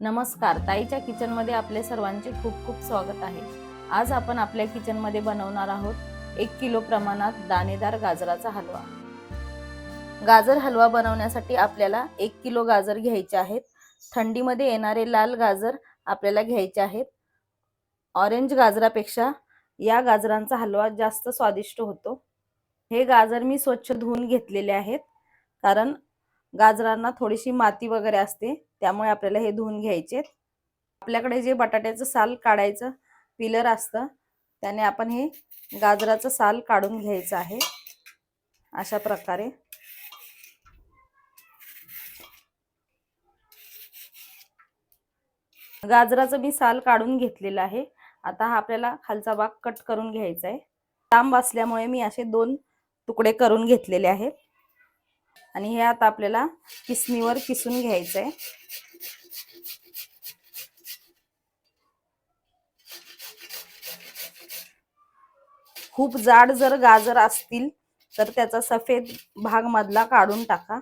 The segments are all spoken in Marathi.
नमस्कार, ताईच्या किचनमध्ये आपले सर्वांचे खूप खूप स्वागत आहे। आज आपण आपल्या किचनमध्ये बनवणार आहोत 1 किलो प्रमाणात दाणेदार गाजराचा हलवा। गाजर हलवा बनवण्यासाठी आपल्याला 1 किलो गाजर घ्यायचे आहेत। थंडीमध्ये येणारे लाल गाजर आपल्याला घ्यायचे आहेत। ऑरेंज गाजरापेक्षा या गाजरांचा हलवा जास्त स्वादिष्ट होतो। हे गाजर मी स्वच्छ धुवून घेतलेले आहेत, कारण गाजरांना थोडीशी माती वगैरे असते, त्यामुळे आपल्याला हे धुवून घ्यायचे। आपल्याकडे जे बटाट्याचं साल काढायचं पिलर असतं, त्याने आपण हे गाजराचं साल काढून घ्यायचं आहे। अशा प्रकारे गाजराचं मी साल काढून घेतलेलं आहे। आता हा आपल्याला खालचा भाग कट करून घ्यायचा आहे। लांब असल्यामुळे मी असे 2 तुकडे करून घेतलेले आहेत आणि हे आता आपल्याला किसणीवर किसून घ्यायचं आहे। खूप जाड जर गाजर असतील तर त्याचा सफेद भाग मधला काढून टाका,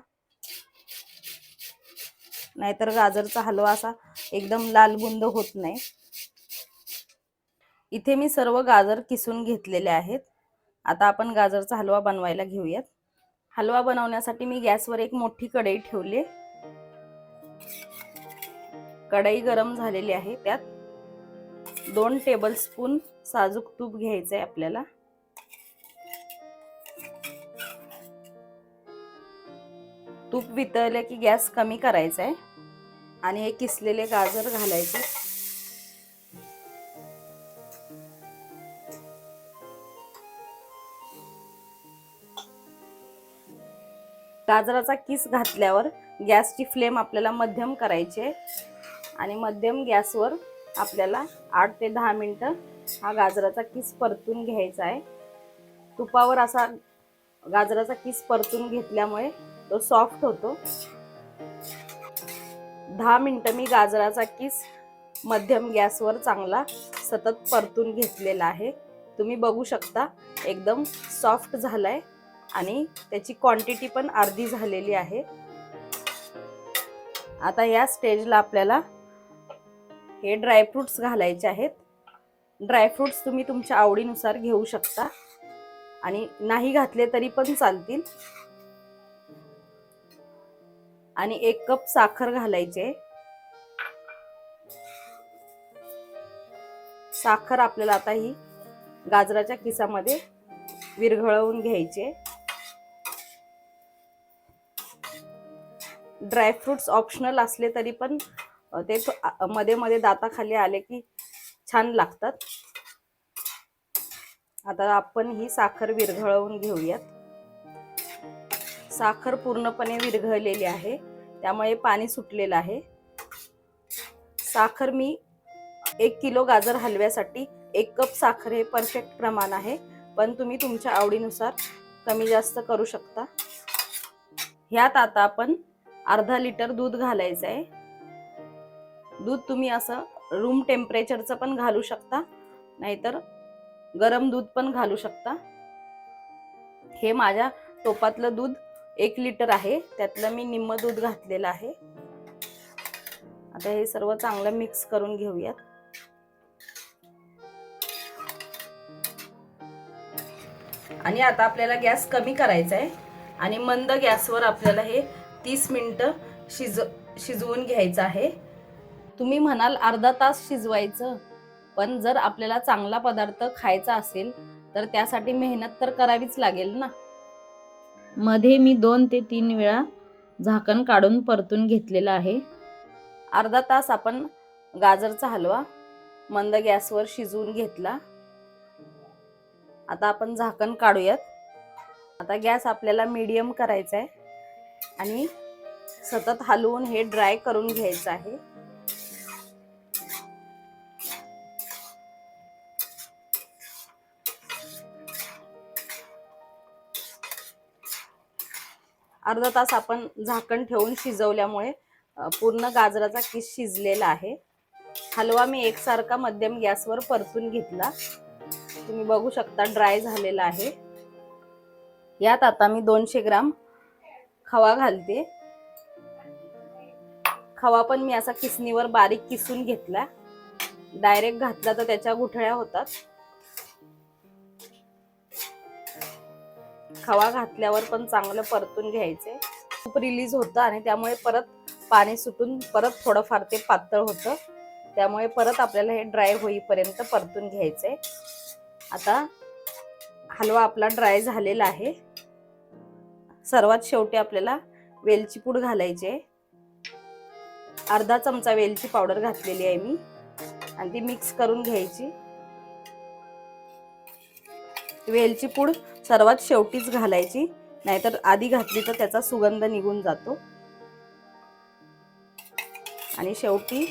नाहीतर गाजरचा हलवा असा एकदम लालबुंद होत नाही। इथे मी सर्व गाजर किसून घेतलेले आहेत। आता आपण गाजरचा हलवा बनवायला घेऊयात। हलवा बनवण्यासाठी मी गॅसवर एक मोठी कढई ठेवली। कढई गरम झालेली आहे, त्यात 2 टेबलस्पून साजूक तूप घ्यायचे आहे आपल्याला। तूप वितळले की गॅस कमी करायचा आहे आणि हे किसलेले गाजर घालायचे। गाजराचा किस घातल्यावर गॅसची फ्लेम आपल्याला मध्यम करायची आहे आणि मध्यम गॅसवर आपल्याला 8 ते 10 मिनिटं हा गाजराचा किस परतून घ्यायचा आहे। तुपावर असा गाजराचा किस परतून घेतल्यामुळे तो सॉफ्ट होतो। 10 मिनिटं मी गाजराचा किस मध्यम गॅसवर चांगला सतत परतून घेतलेला आहे। तुम्ही बघू शकता एकदम सॉफ्ट झालाय आणि त्याची क्वांटिटी पण अर्धी झालेली आहे। आता या स्टेजला आपल्याला हे ड्रायफ्रुट्स घालायचे आहेत। ड्रायफ्रुट्स तुम्ही तुमच्या आवडीनुसार घेऊ शकता आणि नाही घातले तरी पण चालतील। आणि 1 कप साखर घालायचे। साखर आपल्याला आता ही गाजराच्या किसामध्ये विरघळवून घ्यायचे। ड्रायफ्रुट्स ऑप्शनल असले तरी पण ते मध्ये मध्ये दाताखाली आले की छान लागतात। आता आपण ही साखर विरघळवून घेऊयात। साखर पूर्णपणे विरघळलेली आहे, त्यामुळे पाणी सुटलेलं आहे। साखर मी 1 किलो गाजर हलव्यासाठी 1 कप साखर हे परफेक्ट प्रमाण आहे, पण तुम्ही तुमच्या आवडीनुसार कमी जास्त करू शकता। ह्यात आता आपण अर्धा लिटर दूध घालायचं आहे। दूध तुम्ही असं रूम टेम्परेचरचं पण घालू शकता, नाहीतर गरम दूध पण घालू शकता। हे माझ्या टोपातलं दूध 1 लिटर आहे, त्यातलं मी निम्म दूध घातलेलं आहे। आता हे सर्व चांगलं मिक्स करून घेऊयात। आणि आता आपल्याला गॅस कमी करायचा आहे आणि मंद गॅसवर आपल्याला हे 30 मिनिटं शिजवून घ्यायचं आहे। तुम्ही म्हणाल अर्धा तास शिजवायचं, पण जर आपल्याला चांगला पदार्थ खायचा असेल तर त्यासाठी मेहनत तर करावीच लागेल ना। मध्ये मी 2 ते 3 वेळा झाकण काढून परतून घेतलेला आहे। अर्धा तास आपण गाजरचा हलवा मंद गॅसवर शिजवून घेतला। आता आपण झाकण काढूयात। आता गॅस आपल्याला मीडियम करायचा आहे आणि सतत हलवून हे ड्राय करून घ्यायचं आहे। अर्धा तास आपण झाकण ठेवून शिजवल्यामुळे पूर्ण गाजराचा किस शिजलेला आहे। हलवा मी एकसारखा मध्यम गॅसवर परतून घेतला। तुम्ही बघू शकता ड्राय झालेला आहे। यात आता मी 200 ग्राम खवा घालते। खवा पण मी असा किसणीवर बारीक किसून घेतला, डायरेक्ट घातला तर त्याच्या गुठळ्या होतात. खवा घातल्यावर पण चांगलं परतून घ्यायचे. तूप रिलीज होतं आणि त्यामुळे परत पाणी सुटून परत थोडंफार ते पातळ होतं, त्यामुळे परत आपल्याला हे ड्राय होईपर्यंत परतून घ्यायचंय. आता हलवा आपला ड्राय झालेला आहे. सर्वात शेवटी आपल्याला वेलची पूड घालायची आहे. अर्धा चमचा वेलची पावडर घातलेली आहे मी आणि ती मिक्स करून घ्यायची. वेलची पूड सर्वात शेवटीच घालायची, नाहीतर आधी घातली तर त्याचा सुगंध निघून जातो. आणि शेवटी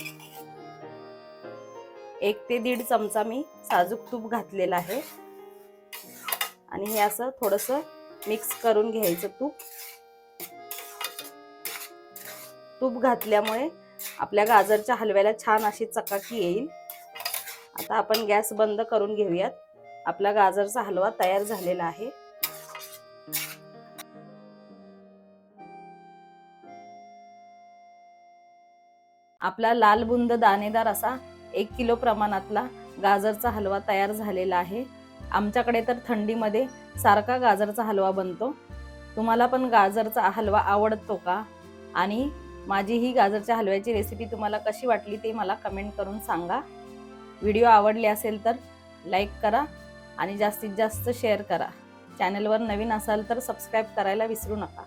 1 ते 1.5 चमचा मी साजूक तूप घातलेला आहे आणि हे असं थोडंसं मिक्स करून घ्यायचं. तूप घातल्यामुळे आपल्या गाजरच्या हलव्याला छान अशी चकाकी येईल. आता आपण गॅस बंद करून घेऊयात. आपला गाजरचा हलवा तयार झालेला आहे. आपला लाल बुंद दाणेदार असा 1 किलो प्रमाणातला गाजरचा हलवा तयार झालेला आहे. आमच्याकडे तर थंडीमध्ये सारखा गाजरचा हलवा बनतो. तुम्हाला पण गाजरचा हलवा आवडतो का? आणि माझी ही गाजरच्या हलव्याची रेसिपी तुम्हाला कशी वाटली ते मला कमेंट करून सांगा. व्हिडिओ आवडले असेल तर लाईक करा आणि जास्तीत जास्त शेअर करा. चॅनलवर नवीन असाल तर सबस्क्राईब करायला विसरू नका.